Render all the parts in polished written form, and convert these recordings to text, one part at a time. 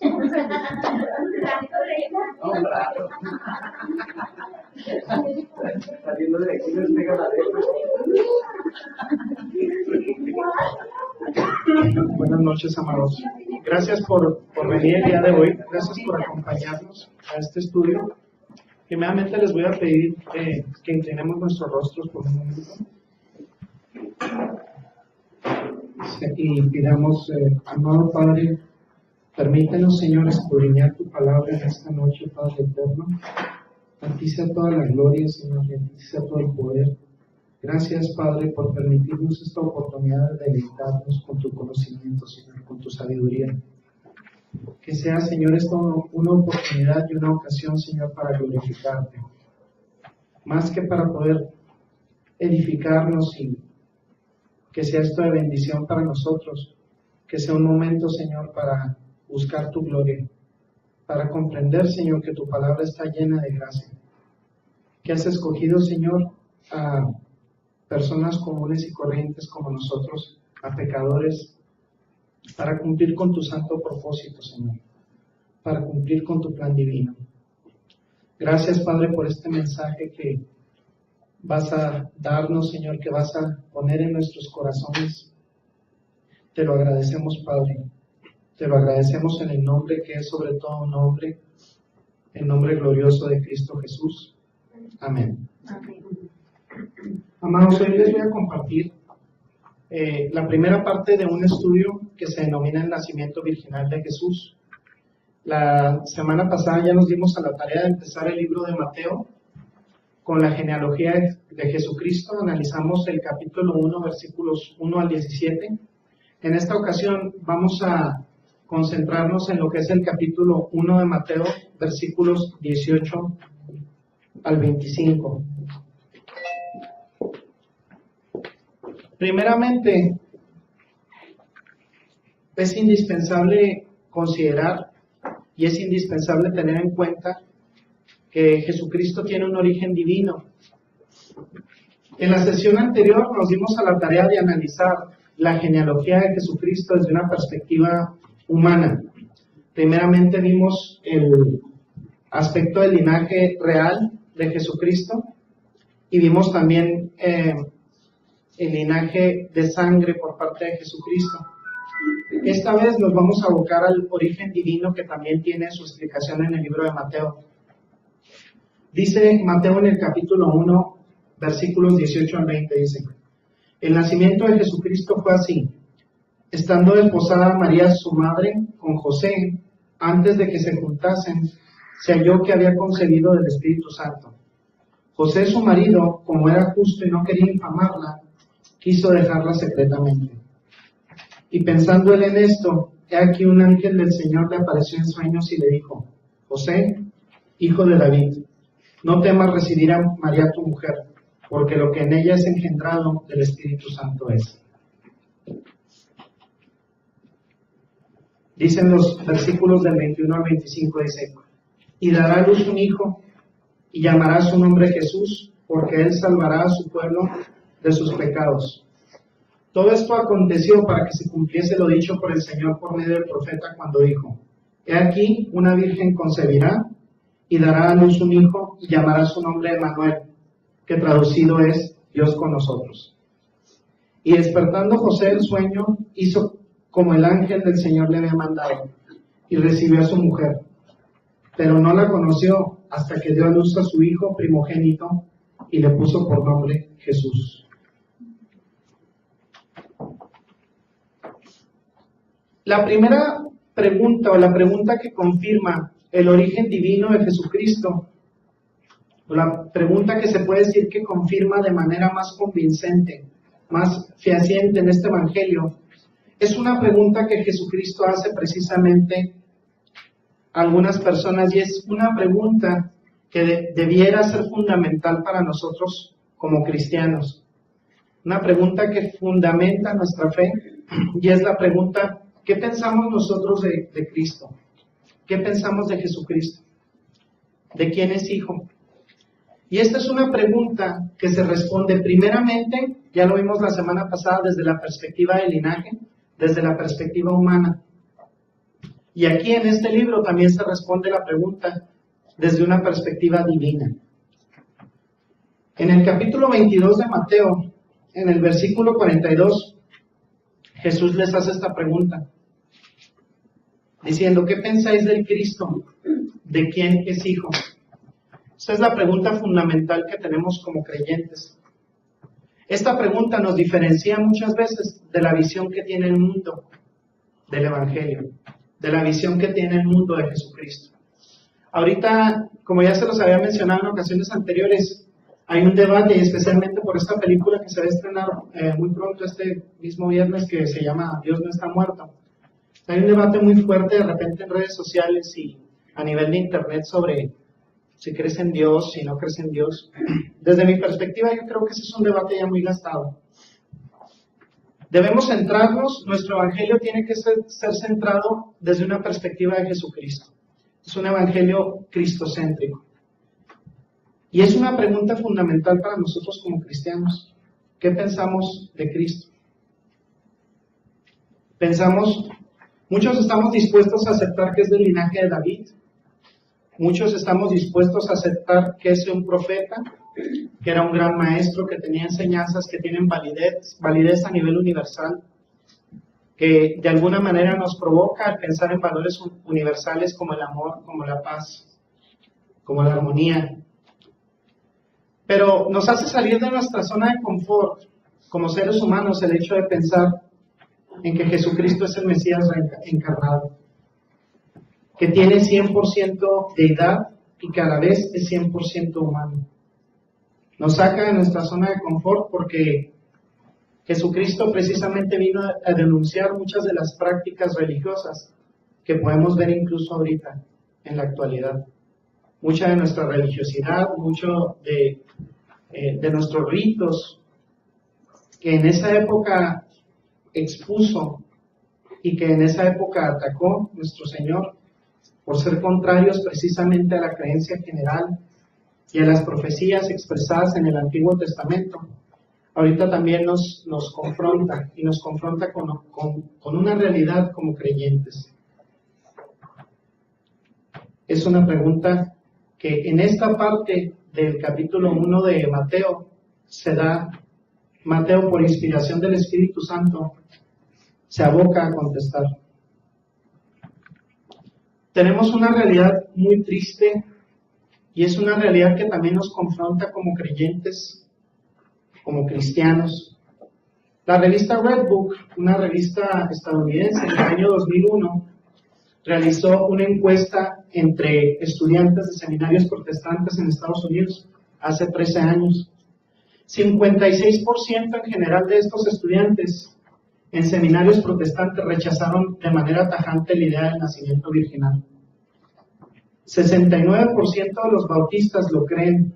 No, claro. Saliendo de aquí les pega la letra. Buenas noches, amados. Gracias por venir el día de hoy. Gracias por acompañarnos a este estudio. Primeramente les voy a pedir que inclinemos nuestros rostros por un momento. Y pidamos, amado Padre, permítenos, Señor, escudriñar tu palabra en esta noche, Padre eterno. A ti sea toda la gloria, Señor, y a ti sea todo el poder. Gracias, Padre, por permitirnos esta oportunidad de deleitarnos con tu conocimiento, Señor, con tu sabiduría. Que sea, Señor, esto una oportunidad y una ocasión, Señor, para glorificarte. Más que para poder edificarnos y que sea esto de bendición para nosotros. Que sea un momento, Señor, para buscar tu gloria. Para comprender, Señor, que tu palabra está llena de gracia. Que has escogido, Señor, a personas comunes y corrientes como nosotros, a pecadores, para cumplir con tu santo propósito, Señor, para cumplir con tu plan divino. Gracias, Padre, por este mensaje que vas a darnos, Señor, que vas a poner en nuestros corazones. Te lo agradecemos, Padre. Te lo agradecemos en el nombre que es sobre todo un nombre, el nombre glorioso de Cristo Jesús. Amén. Amén. Amados, hoy les voy a compartir la primera parte de un estudio que se denomina el nacimiento virginal de Jesús. La semana pasada ya nos dimos a la tarea de empezar el libro de Mateo con la genealogía de Jesucristo. Analizamos el capítulo 1, versículos 1 al 17. En esta ocasión vamos a concentrarnos en lo que es el capítulo 1 de Mateo, versículos 18 al 25. Primeramente, es indispensable considerar y es indispensable tener en cuenta que Jesucristo tiene un origen divino. En la sesión anterior nos dimos a la tarea de analizar la genealogía de Jesucristo desde una perspectiva humana. Primeramente vimos el aspecto del linaje real de Jesucristo y vimos también el linaje de sangre por parte de Jesucristo. Esta vez nos vamos a abocar al origen divino que también tiene su explicación en el libro de Mateo. Dice Mateo en el capítulo 1, versículos 18 al 20, dice: el nacimiento de Jesucristo fue así. Estando desposada María su madre con José, antes de que se juntasen, se halló que había concebido del Espíritu Santo. José su marido, como era justo y no quería infamarla, quiso dejarla secretamente. Y pensando él en esto, he aquí un ángel del Señor le apareció en sueños y le dijo: José, hijo de David, no temas recibir a María tu mujer, porque lo que en ella es engendrado del Espíritu Santo es. Dicen los versículos del 21 al 25, dice: y dará a luz un hijo, y llamará su nombre Jesús, porque él salvará a su pueblo de sus pecados. Todo esto aconteció para que se cumpliese lo dicho por el Señor por medio del profeta cuando dijo: he aquí una virgen concebirá y dará a luz un hijo y llamará su nombre Emmanuel, que traducido es Dios con nosotros. Y despertando José del sueño, hizo como el ángel del Señor le había mandado y recibió a su mujer, pero no la conoció hasta que dio a luz a su hijo primogénito y le puso por nombre Jesús. La primera pregunta, o la pregunta que confirma el origen divino de Jesucristo, o la pregunta que se puede decir que confirma de manera más convincente, más fehaciente en este evangelio, es una pregunta que Jesucristo hace precisamente a algunas personas, y es una pregunta que debiera ser fundamental para nosotros como cristianos. Una pregunta que fundamenta nuestra fe, y es la pregunta: ¿qué pensamos nosotros de Cristo? ¿Qué pensamos de Jesucristo? ¿De quién es hijo? Y esta es una pregunta que se responde primeramente, ya lo vimos la semana pasada, desde la perspectiva del linaje, desde la perspectiva humana. Y aquí en este libro también se responde la pregunta desde una perspectiva divina. En el capítulo 22 de Mateo, en el versículo 42, Jesús les hace esta pregunta, diciendo, ¿qué pensáis del Cristo? ¿De quién es hijo? Esta es la pregunta fundamental que tenemos como creyentes. Esta pregunta nos diferencia muchas veces de la visión que tiene el mundo del Evangelio, de la visión que tiene el mundo de Jesucristo. Ahorita, como ya se los había mencionado en ocasiones anteriores, hay un debate, y especialmente por esta película que se va a estrenar muy pronto, este mismo viernes, que se llama Dios no está muerto. Hay un debate muy fuerte de repente en redes sociales y a nivel de internet sobre si crees en Dios, si no crees en Dios. Desde mi perspectiva, yo creo que ese es un debate ya muy gastado. Debemos centrarnos, nuestro evangelio tiene que ser centrado desde una perspectiva de Jesucristo. Es un evangelio cristocéntrico. Y es una pregunta fundamental para nosotros como cristianos. ¿Qué pensamos de Cristo? Muchos estamos dispuestos a aceptar que es del linaje de David. Muchos estamos dispuestos a aceptar que es un profeta, que era un gran maestro, que tenía enseñanzas que tienen validez a nivel universal, que de alguna manera nos provoca a pensar en valores universales como el amor, como la paz, como la armonía. Pero nos hace salir de nuestra zona de confort como seres humanos el hecho de pensar en que Jesucristo es el Mesías encarnado, que tiene 100% deidad y que a la vez es 100% humano. Nos saca de nuestra zona de confort porque Jesucristo precisamente vino a denunciar muchas de las prácticas religiosas que podemos ver incluso ahorita, en la actualidad. Mucha de nuestra religiosidad, mucho de nuestros ritos, que en esa época expuso y que en esa época atacó nuestro Señor por ser contrarios precisamente a la creencia general y a las profecías expresadas en el Antiguo Testamento. Ahorita también nos confronta y nos confronta con una realidad como creyentes. Es una pregunta que en esta parte del capítulo 1 de Mateo se da. Mateo, por inspiración del Espíritu Santo, se aboca a contestar. Tenemos una realidad muy triste y es una realidad que también nos confronta como creyentes, como cristianos. La revista Redbook, una revista estadounidense, en el año 2001, realizó una encuesta entre estudiantes de seminarios protestantes en Estados Unidos hace 13 años. 56% en general de estos estudiantes en seminarios protestantes rechazaron de manera tajante la idea del nacimiento virginal. 69% de los bautistas lo creen,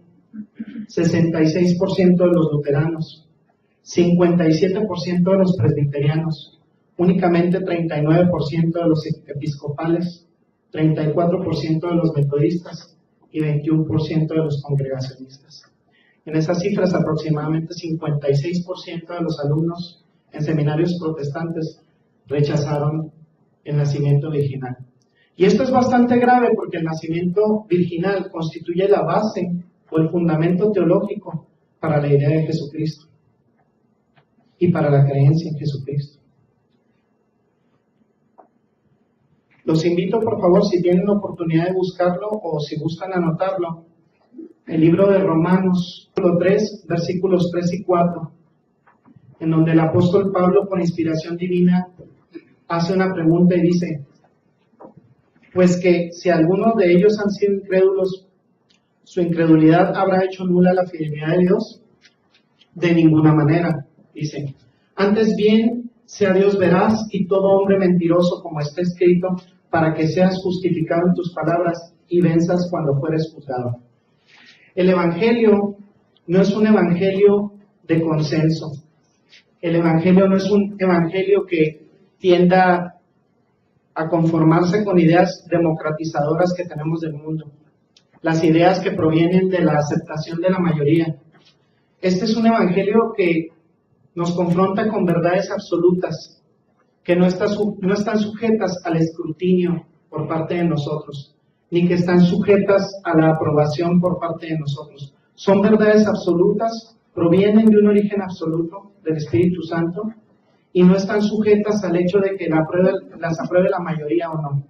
66% de los luteranos, 57% de los presbiterianos, únicamente 39% de los episcopales, 34% de los metodistas y 21% de los congregacionistas. En esas cifras, aproximadamente 56% de los alumnos en seminarios protestantes rechazaron el nacimiento virginal. Y esto es bastante grave porque el nacimiento virginal constituye la base o el fundamento teológico para la idea de Jesucristo y para la creencia en Jesucristo. Los invito, por favor, si tienen la oportunidad de buscarlo o si gustan anotarlo, el libro de Romanos, capítulo 3, versículos 3 y 4, en donde el apóstol Pablo, por inspiración divina, hace una pregunta y dice, pues que si algunos de ellos han sido incrédulos, ¿su incredulidad habrá hecho nula la fidelidad de Dios? De ninguna manera, dice. Antes bien, sea Dios veraz y todo hombre mentiroso, como está escrito, para que seas justificado en tus palabras y venzas cuando fueres juzgado. El Evangelio no es un Evangelio de consenso. El Evangelio no es un Evangelio que tienda a conformarse con ideas democratizadoras que tenemos del mundo. Las ideas que provienen de la aceptación de la mayoría. Este es un Evangelio que nos confronta con verdades absolutas, que no están sujetas al escrutinio por parte de nosotros, ni que están sujetas a la aprobación por parte de nosotros. Son verdades absolutas, provienen de un origen absoluto del Espíritu Santo y no están sujetas al hecho de que las apruebe la mayoría o no.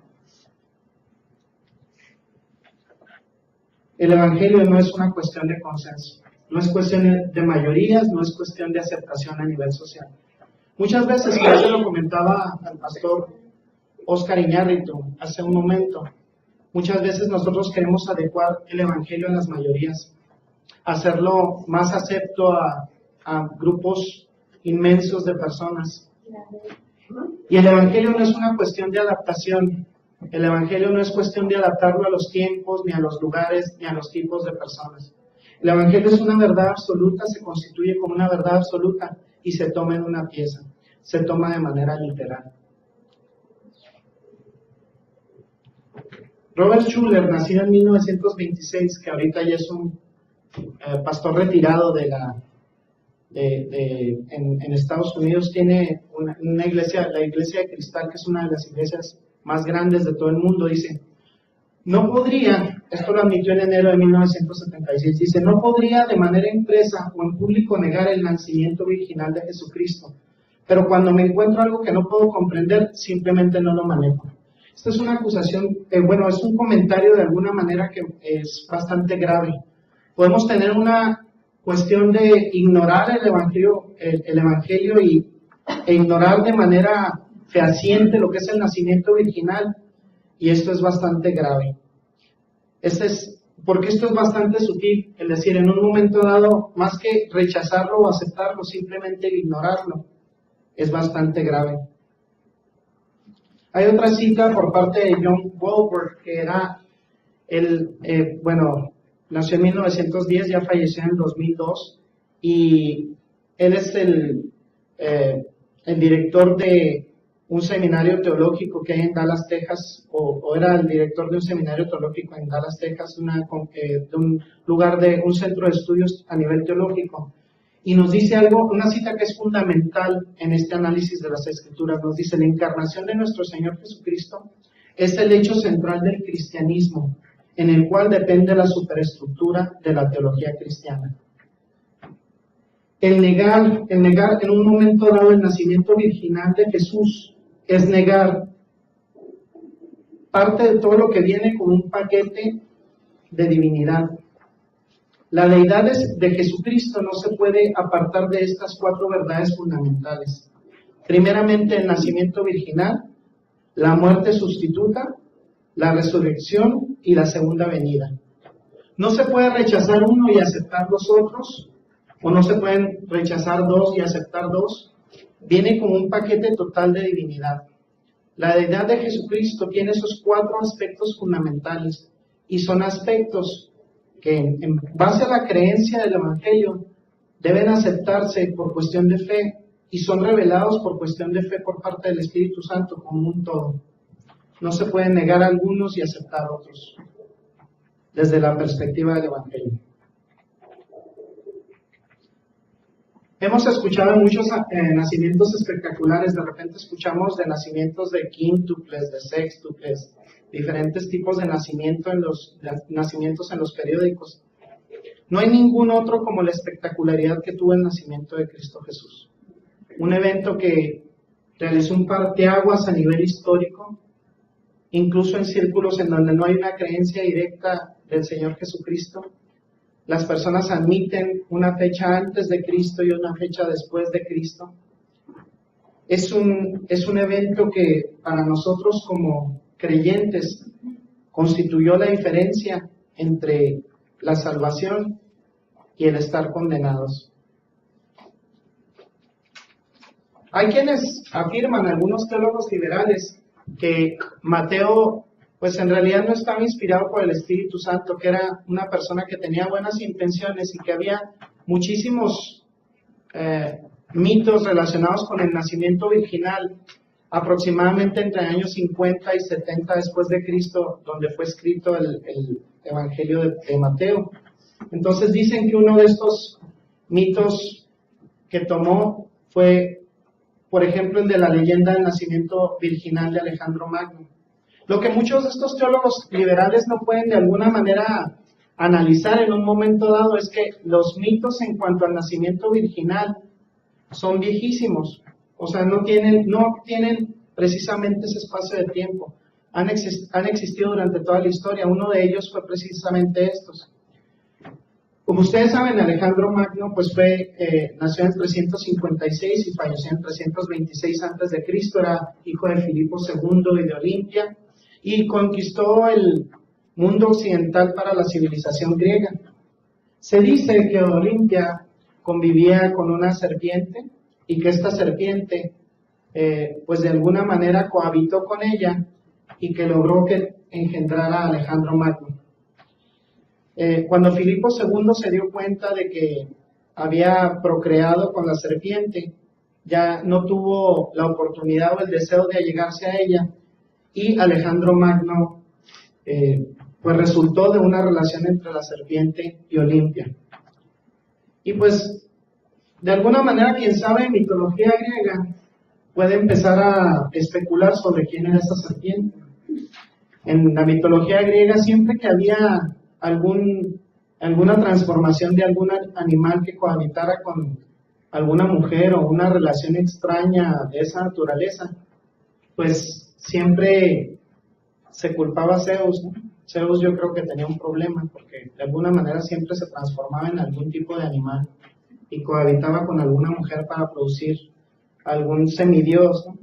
El Evangelio no es una cuestión de consenso, no es cuestión de mayorías, no es cuestión de aceptación a nivel social. Muchas veces, como se lo comentaba al pastor Oscar Iñárritu hace un momento, muchas veces nosotros queremos adecuar el Evangelio a las mayorías, hacerlo más acepto a grupos inmensos de personas. Y el Evangelio no es una cuestión de adaptación, el Evangelio no es cuestión de adaptarlo a los tiempos, ni a los lugares, ni a los tipos de personas. El Evangelio es una verdad absoluta, se constituye como una verdad absoluta y se toma en una pieza, se toma de manera literal. Robert Schuller, nacido en 1926, que ahorita ya es un pastor retirado en Estados Unidos, tiene una iglesia, la iglesia de Cristal, que es una de las iglesias más grandes de todo el mundo. Dice, no podría, esto lo admitió en enero de 1976, dice, no podría de manera impresa o en público negar el nacimiento virginal de Jesucristo, pero cuando me encuentro algo que no puedo comprender, simplemente no lo manejo. Esta es una acusación, es un comentario de alguna manera que es bastante grave. Podemos tener una cuestión de ignorar el Evangelio e ignorar de manera fehaciente lo que es el nacimiento virginal, y esto es bastante grave. Porque esto es bastante sutil, es decir, en un momento dado, más que rechazarlo o aceptarlo, simplemente ignorarlo, es bastante grave. Hay otra cita por parte de John Walworth, que era nació en 1910, ya falleció en el 2002, y él es el director de un seminario teológico que hay en Dallas, Texas, o era el director de un seminario teológico en Dallas, Texas, un centro de estudios a nivel teológico. Y nos dice una cita que es fundamental en este análisis de las Escrituras. Nos dice, la encarnación de nuestro Señor Jesucristo es el hecho central del cristianismo, en el cual depende la superestructura de la teología cristiana. El negar en un momento dado el nacimiento virginal de Jesús es negar parte de todo lo que viene con un paquete de divinidad. La deidad de Jesucristo no se puede apartar de estas cuatro verdades fundamentales. Primeramente, el nacimiento virginal, la muerte sustituta, la resurrección y la segunda venida. No se puede rechazar uno y aceptar los otros, o no se pueden rechazar dos y aceptar dos. Viene como un paquete total de divinidad. La deidad de Jesucristo tiene esos cuatro aspectos fundamentales, y son aspectos que en base a la creencia del Evangelio deben aceptarse por cuestión de fe y son revelados por cuestión de fe por parte del Espíritu Santo como un todo. No se pueden negar algunos y aceptar otros desde la perspectiva del Evangelio. Hemos escuchado muchos nacimientos espectaculares. De repente escuchamos de nacimientos de quíntuples, de sextuples, diferentes tipos de nacimientos en los periódicos. No hay ningún otro como la espectacularidad que tuvo el nacimiento de Cristo Jesús. Un evento que realizó un parteaguas a nivel histórico, incluso en círculos en donde no hay una creencia directa del Señor Jesucristo. Las personas admiten una fecha antes de Cristo y una fecha después de Cristo. Es un evento que para nosotros como creyentes constituyó la diferencia entre la salvación y el estar condenados. Hay quienes afirman, algunos teólogos liberales, que Mateo pues en realidad no estaba inspirado por el Espíritu Santo, que era una persona que tenía buenas intenciones y que había muchísimos mitos relacionados con el nacimiento virginal, aproximadamente entre años 50 y 70 después de Cristo, donde fue escrito el Evangelio de Mateo. Entonces dicen que uno de estos mitos que tomó fue, por ejemplo, el de la leyenda del nacimiento virginal de Alejandro Magno. Lo que muchos de estos teólogos liberales no pueden de alguna manera analizar en un momento dado es que los mitos en cuanto al nacimiento virginal son viejísimos, o sea, no tienen precisamente ese espacio de tiempo, han existido durante toda la historia. Uno de ellos fue precisamente estos. Como ustedes saben, Alejandro Magno pues nació en 356 y falleció en 326 a.C., era hijo de Filipo II y de Olimpia, y conquistó el mundo occidental para la civilización griega. Se dice que Olimpia convivía con una serpiente y que esta serpiente pues de alguna manera cohabitó con ella y que logró que engendrara a Alejandro Magno. Cuando Filipo II se dio cuenta de que había procreado con la serpiente, ya no tuvo la oportunidad o el deseo de allegarse a ella, y Alejandro Magno pues resultó de una relación entre la serpiente y Olimpia. Y pues de alguna manera, quien sabe en mitología griega puede empezar a especular sobre quién era esta serpiente. En la mitología griega, siempre que había alguna transformación de algún animal que cohabitara con alguna mujer o una relación extraña de esa naturaleza, pues siempre se culpaba a Zeus, ¿no? Zeus yo creo que tenía un problema porque de alguna manera siempre se transformaba en algún tipo de animal y cohabitaba con alguna mujer para producir algún semidios, ¿no?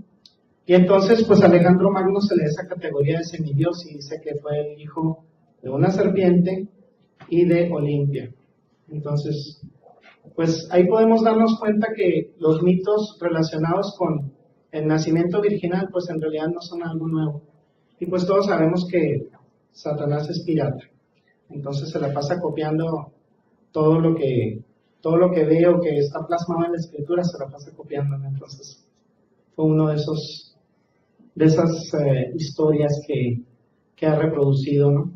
Y entonces pues a Alejandro Magno se le da esa categoría de semidios y dice que fue el hijo de una serpiente y de Olimpia. Entonces, pues ahí podemos darnos cuenta que los mitos relacionados con el nacimiento virginal, pues en realidad no son algo nuevo. Y pues todos sabemos que Satanás es pirata. Entonces se la pasa copiando todo lo que ve o que está plasmado en la escritura, se la pasa copiando, ¿no? Entonces fue uno de esas historias que ha reproducido, ¿no?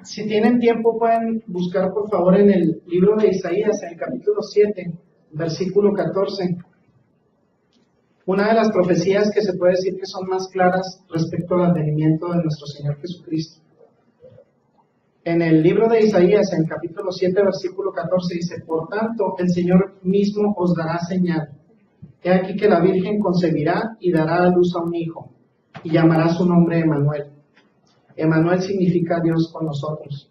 Si tienen tiempo pueden buscar por favor en el libro de Isaías, en el capítulo 7, versículo 14, una de las profecías que se puede decir que son más claras respecto al advenimiento de nuestro Señor Jesucristo. En el libro de Isaías, en el capítulo 7, versículo 14, dice: por tanto, el Señor mismo os dará señal. He aquí que la Virgen concebirá y dará a luz a un hijo, y llamará su nombre Emmanuel. Emmanuel significa Dios con nosotros.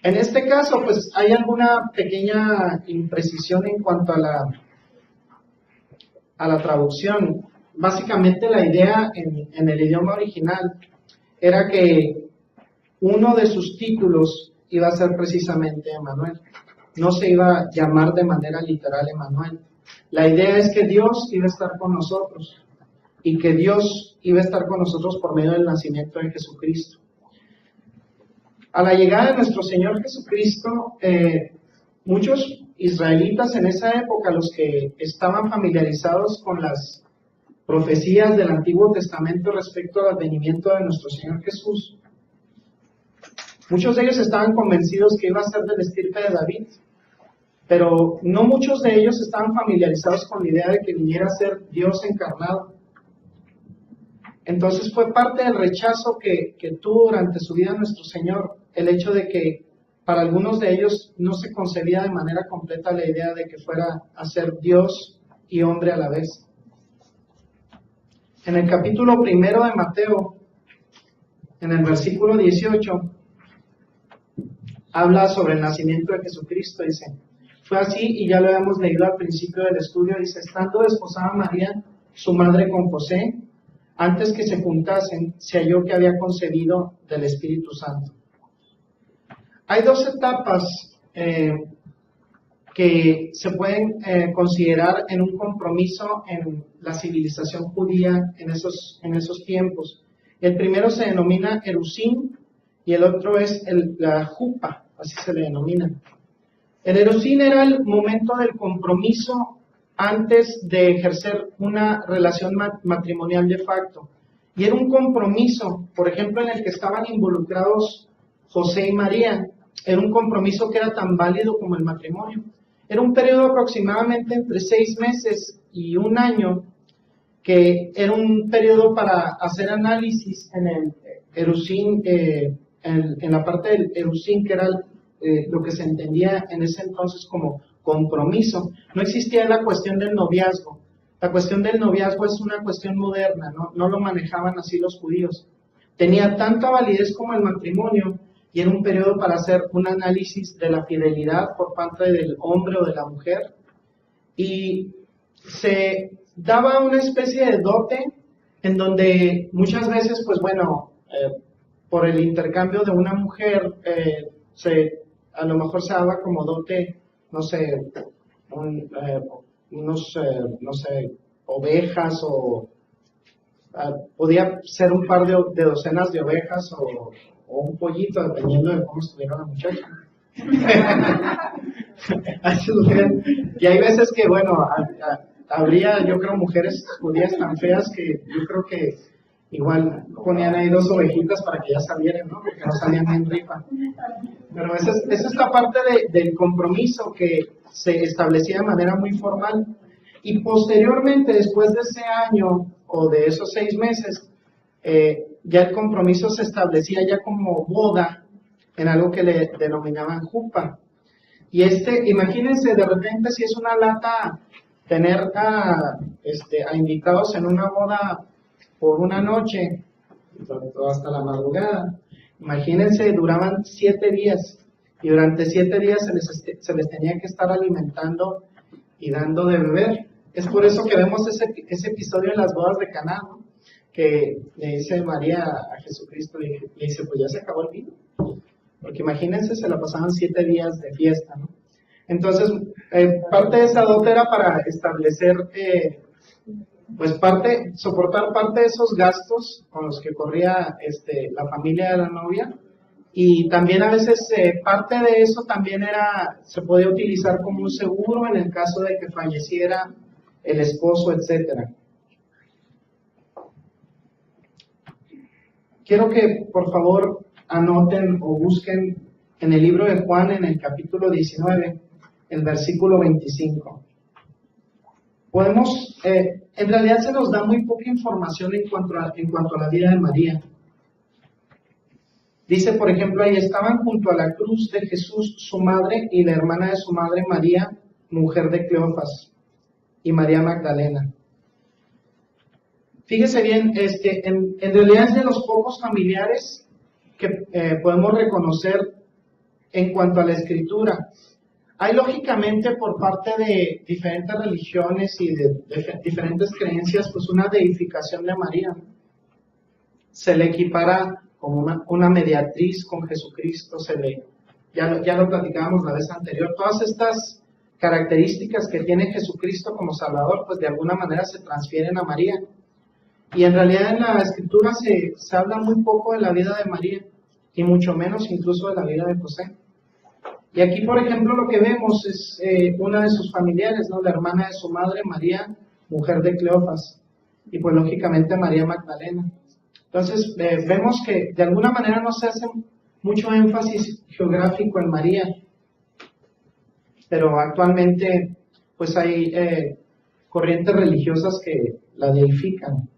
En este caso, pues hay alguna pequeña imprecisión en cuanto a la traducción. Básicamente la idea en el idioma original era que uno de sus títulos iba a ser precisamente Emmanuel. No se iba a llamar de manera literal Emmanuel. La idea es que Dios iba a estar con nosotros y que Dios iba a estar con nosotros por medio del nacimiento de Jesucristo. A la llegada de nuestro Señor Jesucristo, muchos israelitas en esa época, los que estaban familiarizados con las profecías del Antiguo Testamento respecto al advenimiento de nuestro Señor Jesús, muchos de ellos estaban convencidos que iba a ser del estirpe de David, pero no muchos de ellos estaban familiarizados con la idea de que viniera a ser Dios encarnado. Entonces fue parte del rechazo que tuvo durante su vida nuestro Señor, el hecho de que para algunos de ellos no se concebía de manera completa la idea de que fuera a ser Dios y hombre a la vez. En el capítulo 1 de Mateo, en el versículo 18, habla sobre el nacimiento de Jesucristo. Dice: fue así, y ya lo habíamos leído al principio del estudio, dice: estando desposada María, su madre, con José, antes que se juntasen, se halló que había concebido del Espíritu Santo. Hay dos etapas que se pueden considerar en un compromiso en la civilización judía en esos tiempos. El primero se denomina Erusín y el otro es la Jupa, así se le denomina. El Erusín era el momento del compromiso antes de ejercer una relación matrimonial de facto. Y era un compromiso, por ejemplo, en el que estaban involucrados José y María. Era un compromiso que era tan válido como el matrimonio. Era un periodo aproximadamente entre 6 meses y 1 año que era un periodo para hacer análisis en el Erusín, en la parte del Erusín, que era lo que se entendía en ese entonces como compromiso. No existía la cuestión del noviazgo. La cuestión del noviazgo es una cuestión moderna, no lo manejaban así los judíos. Tenía tanta validez como el matrimonio y era un periodo para hacer un análisis de la fidelidad por parte del hombre o de la mujer, y se daba una especie de dote en donde muchas veces, pues bueno, por el intercambio de una mujer, a lo mejor se daba como dote, no sé, no sé, ovejas, o podía ser un par de docenas de ovejas o un pollito, dependiendo de cómo estuviera la muchacha. Y hay veces que, bueno, habría, yo creo, mujeres judías tan feas que yo creo que igual ponían ahí 2 ovejitas para que ya salieran, ¿no? Porque no salían bien rifa. Pero esa es la parte del compromiso que se establecía de manera muy formal. Y posteriormente, después de ese año o de esos 6 meses, ya el compromiso se establecía ya como boda en algo que le denominaban jupa. Y imagínense, de repente, si es una lata tener a invitados en una boda por una noche, hasta la madrugada. Imagínense, duraban 7 días, y durante 7 días se les tenía que estar alimentando y dando de beber. Es por eso que vemos ese episodio en las bodas de Caná, ¿no? Que le dice María a Jesucristo, le dice, pues ya se acabó el vino. Porque imagínense, se la pasaban 7 días de fiesta, ¿no? Entonces, parte de esa dote era para establecer, pues soportar parte de esos gastos con los que corría la familia de la novia, y también a veces parte de eso también se podía utilizar como un seguro en el caso de que falleciera el esposo, etcétera. Quiero que por favor anoten o busquen en el libro de Juan, en el capítulo 19, el versículo 25. En realidad se nos da muy poca información en cuanto a la vida de María. Dice, por ejemplo, ahí estaban junto a la cruz de Jesús su madre y la hermana de su madre María, mujer de Cleofas, y María Magdalena. Fíjese bien, en realidad es de los pocos familiares que podemos reconocer en cuanto a la escritura. Hay lógicamente por parte de diferentes religiones y de diferentes creencias, pues una deificación de María. Se le equipara como una mediatriz con Jesucristo, ya lo platicábamos la vez anterior. Todas estas características que tiene Jesucristo como Salvador, pues de alguna manera se transfieren a María. Y en realidad en la escritura se habla muy poco de la vida de María, y mucho menos incluso de la vida de José. Y aquí, por ejemplo, lo que vemos es una de sus familiares, ¿no? La hermana de su madre, María, mujer de Cleofas, y pues lógicamente María Magdalena. Entonces, vemos que de alguna manera no se hace mucho énfasis geográfico en María, pero actualmente pues hay corrientes religiosas que la deifican.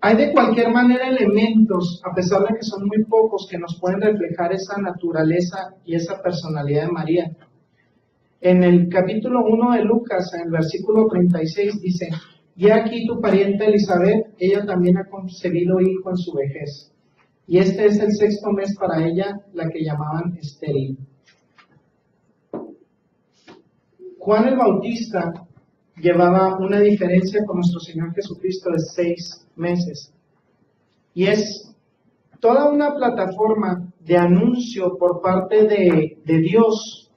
Hay de cualquier manera elementos, a pesar de que son muy pocos, que nos pueden reflejar esa naturaleza y esa personalidad de María. En el capítulo 1 de Lucas, en el versículo 36, dice, y aquí tu pariente Elizabeth, ella también ha concebido hijo en su vejez, y este es el 6º mes para ella, la que llamaban estéril. Juan el Bautista llevaba una diferencia con nuestro Señor Jesucristo de 6 meses. Y es toda una plataforma de anuncio por parte de Dios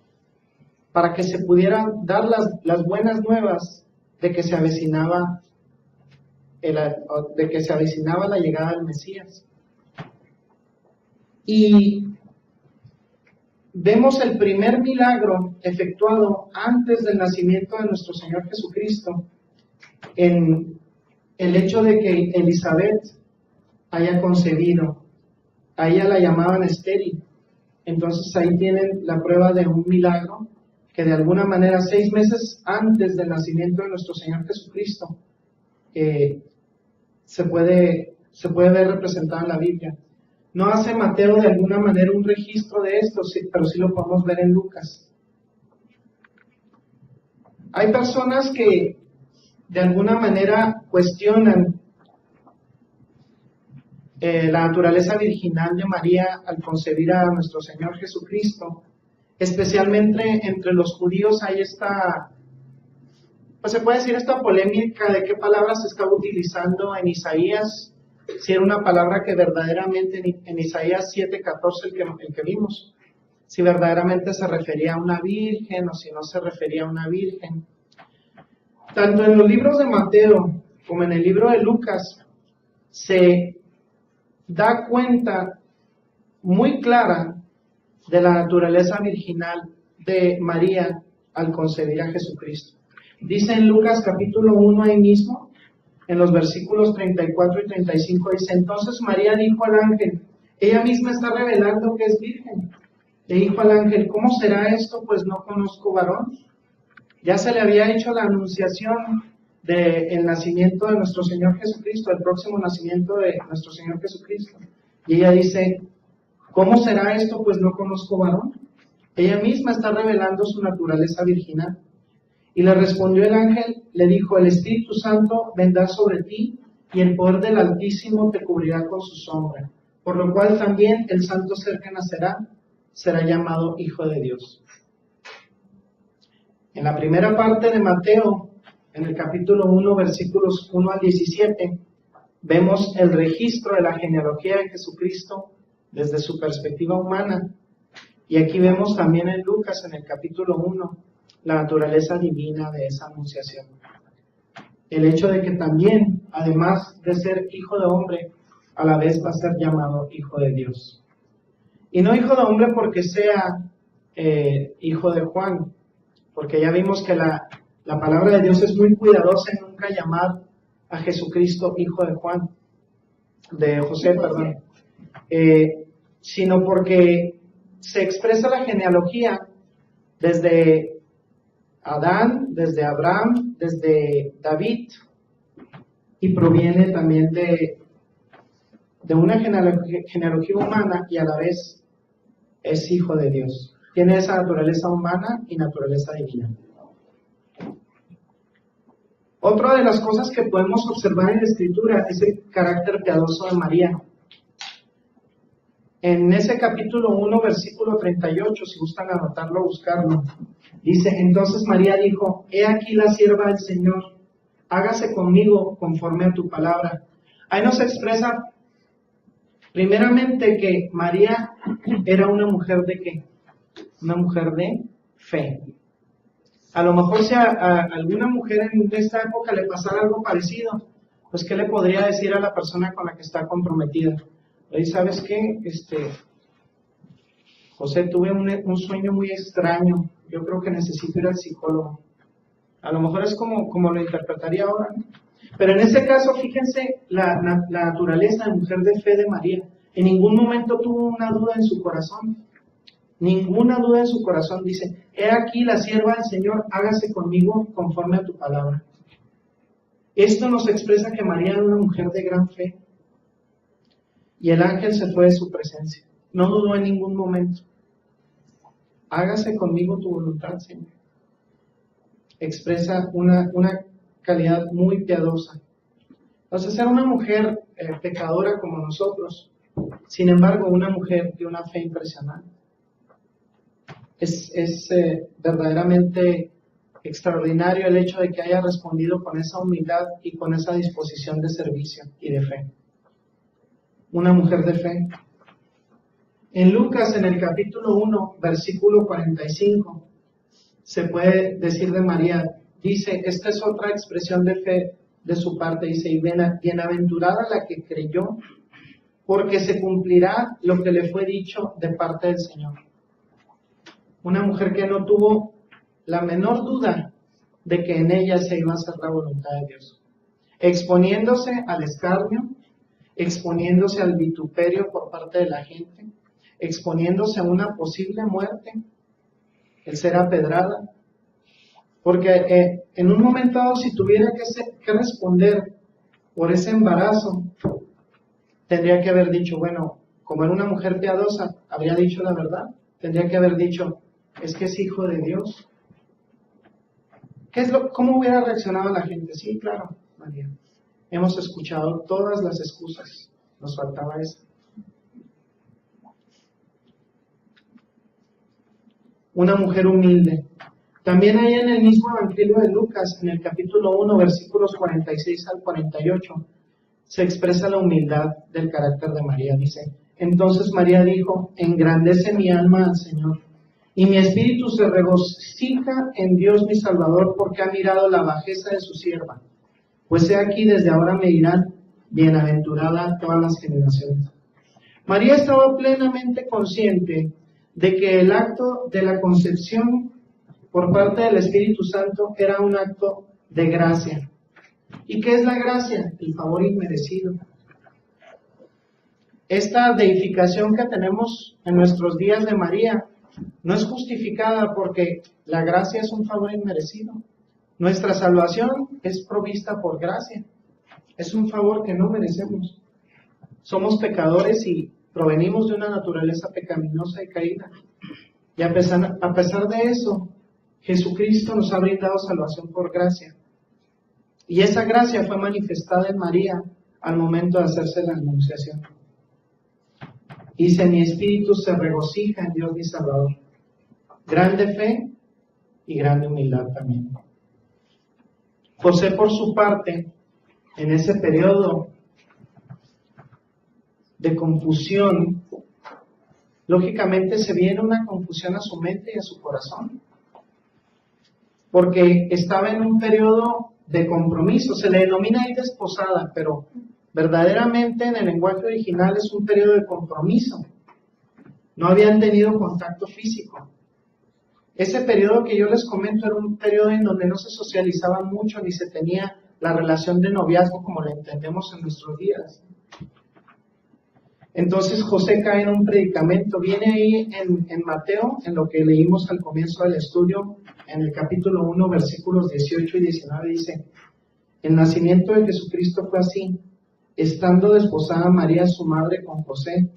para que se pudieran dar las buenas nuevas de que se avecinaba la llegada del Mesías. Y vemos el primer milagro efectuado antes del nacimiento de nuestro Señor Jesucristo en el hecho de que Elizabeth haya concebido. A ella la llamaban estéril. Entonces ahí tienen la prueba de un milagro que de alguna manera 6 meses antes del nacimiento de nuestro Señor Jesucristo se puede ver representado en la Biblia. No hace Mateo de alguna manera un registro de esto, pero sí lo podemos ver en Lucas. Hay personas que de alguna manera cuestionan la naturaleza virginal de María al concebir a nuestro Señor Jesucristo. Especialmente entre los judíos hay esta, pues se puede decir esta polémica de qué palabras se estaba utilizando en Isaías, si era una palabra que verdaderamente en Isaías 7:14 el que vimos, si verdaderamente se refería a una virgen o si no se refería a una virgen. Tanto en los libros de Mateo como en el libro de Lucas se da cuenta muy clara de la naturaleza virginal de María al concebir a Jesucristo. Dice en Lucas capítulo 1 ahí mismo, en los versículos 34 y 35, dice: entonces María dijo al ángel, ella misma está revelando que es virgen. Le dijo al ángel, ¿cómo será esto? Pues no conozco varón. Ya se le había hecho la anunciación del nacimiento de nuestro Señor Jesucristo, el próximo nacimiento de nuestro Señor Jesucristo. Y ella dice, ¿cómo será esto? Pues no conozco varón. Ella misma está revelando su naturaleza virginal. Y le respondió el ángel, le dijo, el Espíritu Santo vendrá sobre ti y el poder del Altísimo te cubrirá con su sombra. Por lo cual también el santo ser que nacerá será llamado Hijo de Dios. En la primera parte de Mateo, en el capítulo 1, versículos 1 al 17, vemos el registro de la genealogía de Jesucristo desde su perspectiva humana. Y aquí vemos también en Lucas, en el capítulo 1, la naturaleza divina de esa anunciación. El hecho de que también, además de ser hijo de hombre, a la vez va a ser llamado Hijo de Dios. Y no hijo de hombre porque sea hijo de Juan, porque ya vimos que la palabra de Dios es muy cuidadosa en nunca llamar a Jesucristo hijo de José, sino porque se expresa la genealogía desde Adán, desde Abraham, desde David, y proviene también de una genealogía humana y a la vez es hijo de Dios. Tiene esa naturaleza humana y naturaleza divina. Otra de las cosas que podemos observar en la Escritura es el carácter piadoso de María. En ese capítulo 1, versículo 38, si gustan anotarlo o buscarlo, dice, entonces María dijo, he aquí la sierva del Señor, hágase conmigo conforme a tu palabra. Ahí nos expresa primeramente que María era una mujer ¿de qué? Una mujer de fe. A lo mejor si a alguna mujer en esta época le pasara algo parecido, pues ¿qué le podría decir a la persona con la que está comprometida? Oye, ¿sabes qué? José, tuve un sueño muy extraño, yo creo que necesito ir al psicólogo. A lo mejor es como lo interpretaría ahora, ¿no? Pero en ese caso, fíjense la naturaleza de mujer de fe de María. En ningún momento tuvo una duda en su corazón. Ninguna duda en su corazón. Dice, he aquí la sierva del Señor, hágase conmigo conforme a tu palabra. Esto nos expresa que María era una mujer de gran fe. Y el ángel se fue de su presencia. No dudó en ningún momento. Hágase conmigo tu voluntad, Señor. Expresa una calidad muy piadosa. Entonces era una mujer pecadora como nosotros. Sin embargo, una mujer de una fe impresionante. Es verdaderamente extraordinario el hecho de que haya respondido con esa humildad y con esa disposición de servicio y de fe. Una mujer de fe. En Lucas, en el capítulo 1, versículo 45, se puede decir de María, dice, esta es otra expresión de fe de su parte, dice, y bienaventurada la que creyó, porque se cumplirá lo que le fue dicho de parte del Señor. Una mujer que no tuvo la menor duda de que en ella se iba a hacer la voluntad de Dios, exponiéndose al escarnio, exponiéndose al vituperio por parte de la gente, exponiéndose a una posible muerte, el ser apedrada. Porque en un momento dado, si tuviera que responder por ese embarazo, tendría que haber dicho, bueno, como era una mujer piadosa, habría dicho la verdad. Tendría que haber dicho, es que es hijo de Dios. ¿Cómo hubiera reaccionado la gente? Sí, claro, María. Hemos escuchado todas las excusas. Nos faltaba esa. Una mujer humilde. También ahí en el mismo Evangelio de Lucas, en el capítulo 1, versículos 46 al 48, se expresa la humildad del carácter de María. Dice, entonces María dijo, engrandece mi alma al Señor, y mi espíritu se regocija en Dios mi Salvador, porque ha mirado la bajeza de su sierva. Pues he aquí, desde ahora me dirán, bienaventurada todas las generaciones. María estaba plenamente consciente de que el acto de la concepción por parte del Espíritu Santo era un acto de gracia. ¿Y qué es la gracia? El favor inmerecido. Esta deificación que tenemos en nuestros días de María no es justificada porque la gracia es un favor inmerecido. Nuestra salvación es provista por gracia. Es un favor que no merecemos. Somos pecadores y provenimos de una naturaleza pecaminosa y caída. Y a pesar de eso, Jesucristo nos ha brindado salvación por gracia. Y esa gracia fue manifestada en María al momento de hacerse la anunciación. Dice, mi espíritu se regocija en Dios mi Salvador. Grande fe y grande humildad también. José, por su parte, en ese periodo de confusión, lógicamente se viene una confusión a su mente y a su corazón, porque estaba en un periodo de compromiso. Se le denomina ahí desposada, pero verdaderamente en el lenguaje original es un periodo de compromiso. No habían tenido contacto físico. Ese periodo que yo les comento era un periodo en donde no se socializaba mucho ni se tenía la relación de noviazgo como la entendemos en nuestros días. Entonces José cae en un predicamento. Viene ahí en Mateo, en lo que leímos al comienzo del estudio, en el capítulo 1, versículos 18 y 19, dice, el nacimiento de Jesucristo fue así, estando desposada María su madre con José,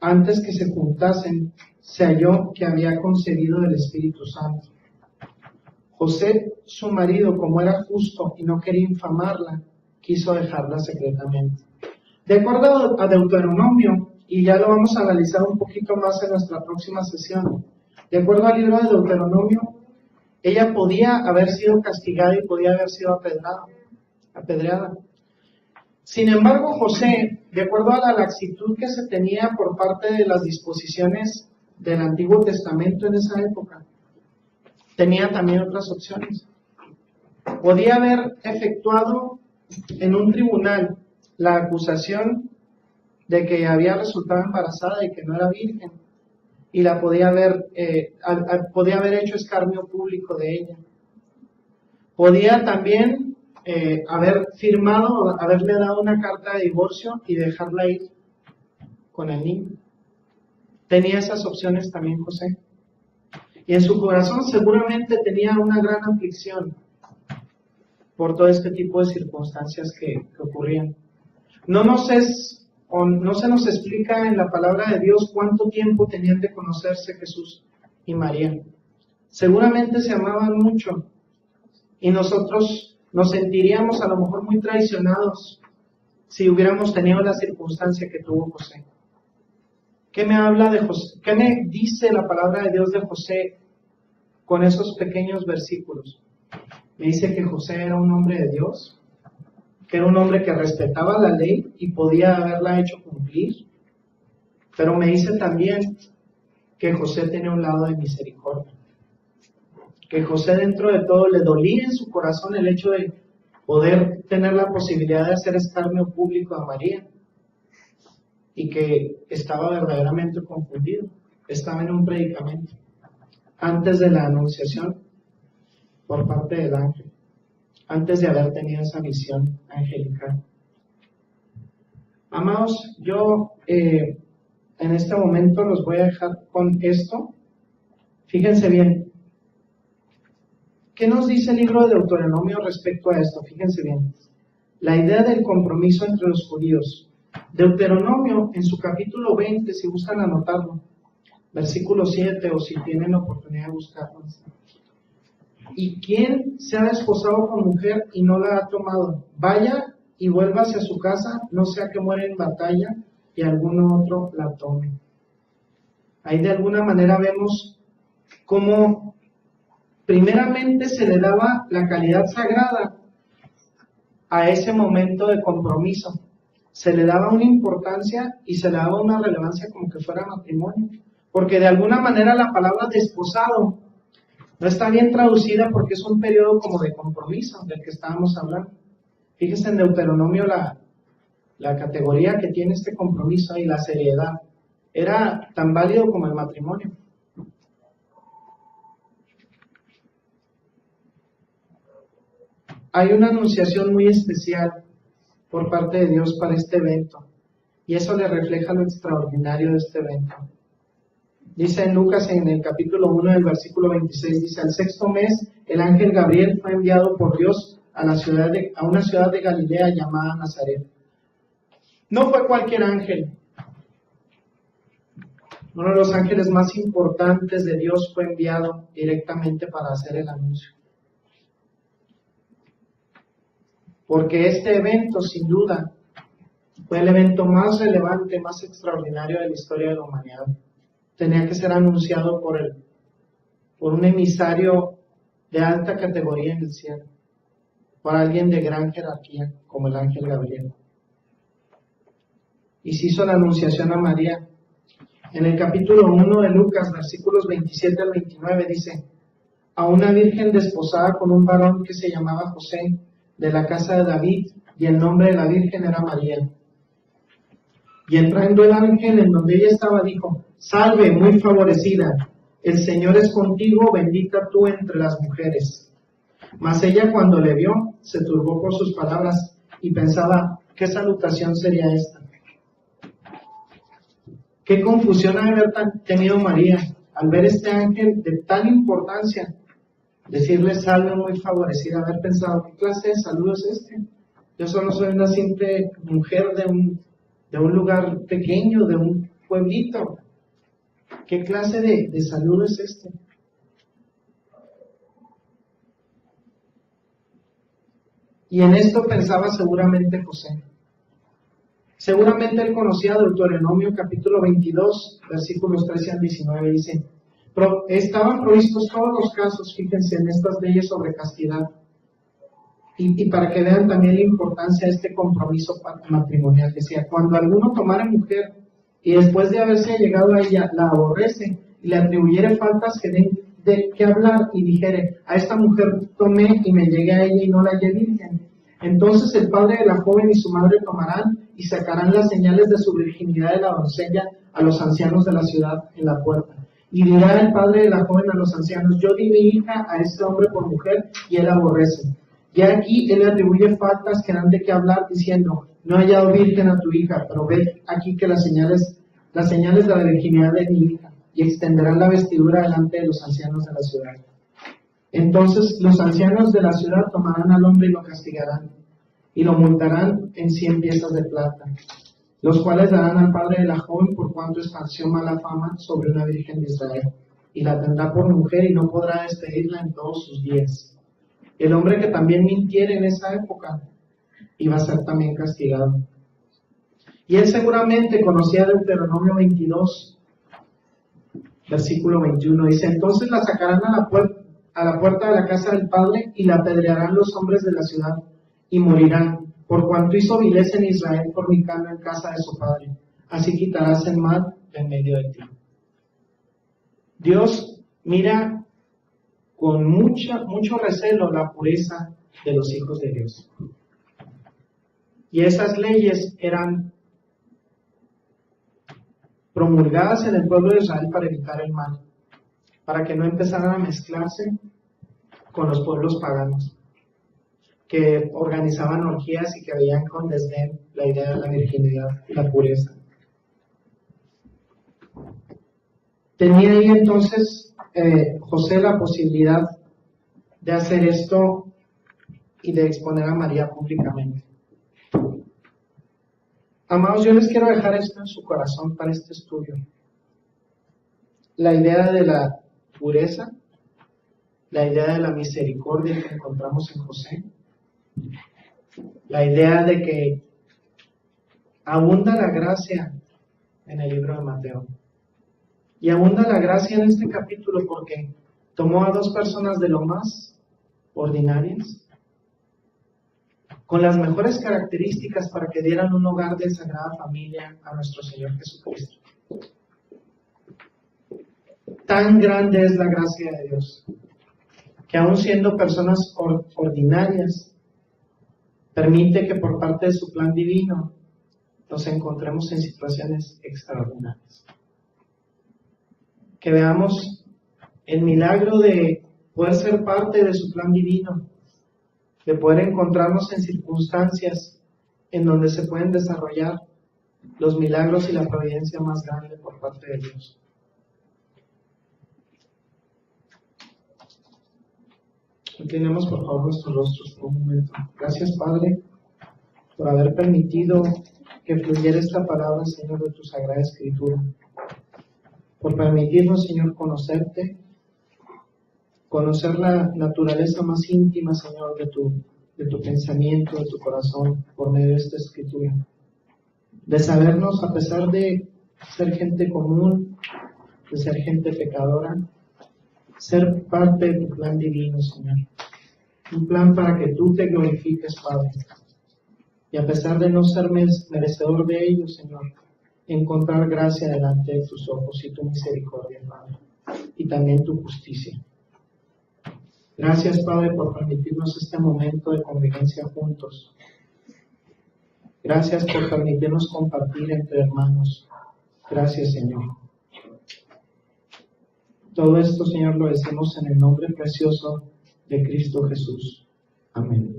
antes que se juntasen, se halló que había concebido del Espíritu Santo. José, su marido, como era justo y no quería infamarla, quiso dejarla secretamente. De acuerdo a Deuteronomio, y ya lo vamos a analizar un poquito más en nuestra próxima sesión, de acuerdo al libro de Deuteronomio, ella podía haber sido castigada y podía haber sido apedreada. Sin embargo, José, de acuerdo a la laxitud que se tenía por parte de las disposiciones del Antiguo Testamento en esa época, tenía también otras opciones. Podía haber efectuado en un tribunal la acusación de que había resultado embarazada y que no era virgen, y la podía haber hecho escarnio público de ella. Podía también haberle dado una carta de divorcio y dejarla ir con el niño. Tenía esas opciones también José. Y en su corazón seguramente tenía una gran aflicción por todo este tipo de circunstancias que ocurrían. No se nos explica en la palabra de Dios cuánto tiempo tenían de conocerse Jesús y María. Seguramente se amaban mucho y nosotros nos sentiríamos a lo mejor muy traicionados si hubiéramos tenido la circunstancia que tuvo José. ¿Qué me habla de José? ¿Qué me dice la palabra de Dios de José con esos pequeños versículos? Me dice que José era un hombre de Dios, que era un hombre que respetaba la ley y podía haberla hecho cumplir, pero me dice también que José tenía un lado de misericordia, que José dentro de todo le dolía en su corazón el hecho de poder tener la posibilidad de hacer escarnio público a María, y que estaba verdaderamente confundido, estaba en un predicamento antes de la anunciación por parte del ángel, antes de haber tenido esa visión angelical. Amados, yo en este momento los voy a dejar con esto. Fíjense bien, ¿Qué nos dice el libro de Deuteronomio respecto a esto? Fíjense bien. La idea del compromiso entre los judíos. Deuteronomio, en su capítulo 20, si buscan anotarlo, versículo 7, o si tienen la oportunidad de buscarlo. ¿Y quién se ha desposado con mujer y no la ha tomado? Vaya y vuelva hacia su casa, no sea que muera en batalla y alguno otro la tome. Ahí de alguna manera vemos cómo primeramente se le daba la calidad sagrada a ese momento de compromiso. Se le daba una importancia y se le daba una relevancia como que fuera matrimonio. Porque de alguna manera la palabra desposado no está bien traducida porque es un periodo como de compromiso del que estábamos hablando. Fíjese en Deuteronomio la categoría que tiene este compromiso y la seriedad. Era tan válido como el matrimonio. Hay una anunciación muy especial por parte de Dios para este evento, y eso le refleja lo extraordinario de este evento. Dice en Lucas, en el capítulo 1 del versículo 26, dice: al sexto mes, el ángel Gabriel fue enviado por Dios a una ciudad de Galilea llamada Nazaret. No fue cualquier ángel. Uno de los ángeles más importantes de Dios fue enviado directamente para hacer el anuncio. Porque este evento, sin duda, fue el evento más relevante, más extraordinario de la historia de la humanidad. Tenía que ser anunciado por un emisario de alta categoría en el cielo, por alguien de gran jerarquía, como el ángel Gabriel. Y se hizo la anunciación a María. En el capítulo 1 de Lucas, versículos 27 al 29, dice: a una virgen desposada con un varón que se llamaba José, de la casa de David, y el nombre de la virgen era María. Y entrando el ángel en donde ella estaba, dijo: salve, muy favorecida, el Señor es contigo, bendita tú entre las mujeres. Mas ella, cuando le vio, se turbó por sus palabras y pensaba: ¿qué salutación sería esta? Qué confusión ha de haber tenido María al ver este ángel de tal importancia, decirle salve muy favorecida, haber pensado: ¿qué clase de saludo es este? Yo solo soy una simple mujer de un lugar pequeño, de un pueblito. ¿Qué clase de saludo es este? Y en esto pensaba seguramente José. Seguramente él conocía Deuteronomio capítulo 22, versículos 13 al 19, dice: estaban provistos todos los casos, fíjense, en estas leyes sobre castidad, y para que vean también la importancia de este compromiso matrimonial. Decía: cuando alguno tomara mujer y después de haberse llegado a ella la aborrece y le atribuyere faltas que den de qué hablar y dijere: a esta mujer tomé y me llegué a ella y no la hallé virgen, entonces el padre de la joven y su madre tomarán y sacarán las señales de su virginidad de la doncella a los ancianos de la ciudad en la puerta. Y dirá el padre de la joven a los ancianos: yo di mi hija a este hombre por mujer, y él aborrece. Y aquí él le atribuye faltas que dan de qué hablar, diciendo: no he hallado virgen a tu hija, pero ve aquí que las señales de la virginidad de mi hija, y extenderán la vestidura delante de los ancianos de la ciudad. Entonces los ancianos de la ciudad tomarán al hombre y lo castigarán, y lo multarán en 100 piezas de plata, los cuales darán al padre de la joven por cuanto esparció mala fama sobre una virgen de Israel, y la tendrá por mujer y no podrá despedirla en todos sus días. El hombre que también mintiere en esa época iba a ser también castigado. Y él seguramente conocía Deuteronomio 22, versículo 21, dice: entonces la sacarán a la puerta de la casa del padre y la apedrearán los hombres de la ciudad y morirán, por cuanto hizo vileza en Israel fornicando en casa de su padre. Así quitarás el mal de en medio de ti. Dios mira con mucho recelo la pureza de los hijos de Dios. Y esas leyes eran promulgadas en el pueblo de Israel para evitar el mal, para que no empezaran a mezclarse con los pueblos paganos, que organizaban orgías y que veían con desdén la idea de la virginidad y la pureza. Tenía ahí entonces José la posibilidad de hacer esto y de exponer a María públicamente. Amados, yo les quiero dejar esto en su corazón para este estudio. La idea de la pureza, la idea de la misericordia que encontramos en José, la idea de que abunda la gracia en el libro de Mateo. Y abunda la gracia en este capítulo porque tomó a dos personas de lo más ordinarias, con las mejores características para que dieran un hogar de sagrada familia a nuestro Señor Jesucristo. Tan grande es la gracia de Dios, que aun siendo personas ordinarias, permite que por parte de su plan divino nos encontremos en situaciones extraordinarias. Que veamos el milagro de poder ser parte de su plan divino, de poder encontrarnos en circunstancias en donde se pueden desarrollar los milagros y la providencia más grande por parte de Dios. Inclinemos por favor nuestros rostros por un momento. Gracias, Padre, por haber permitido que fluyera esta palabra, Señor, de tu Sagrada Escritura. Por permitirnos, Señor, conocerte, conocer la naturaleza más íntima, Señor, de tu pensamiento, de tu corazón, por medio de esta Escritura. De sabernos, a pesar de ser gente común, de ser gente pecadora, ser parte de tu plan divino, Señor. Un plan para que tú te glorifiques, Padre. Y a pesar de no ser merecedor de ello, Señor, encontrar gracia delante de tus ojos y tu misericordia, Padre. Y también tu justicia. Gracias, Padre, por permitirnos este momento de convivencia juntos. Gracias por permitirnos compartir entre hermanos. Gracias, Señor. Todo esto, Señor, lo decimos en el nombre precioso de Cristo Jesús. Amén.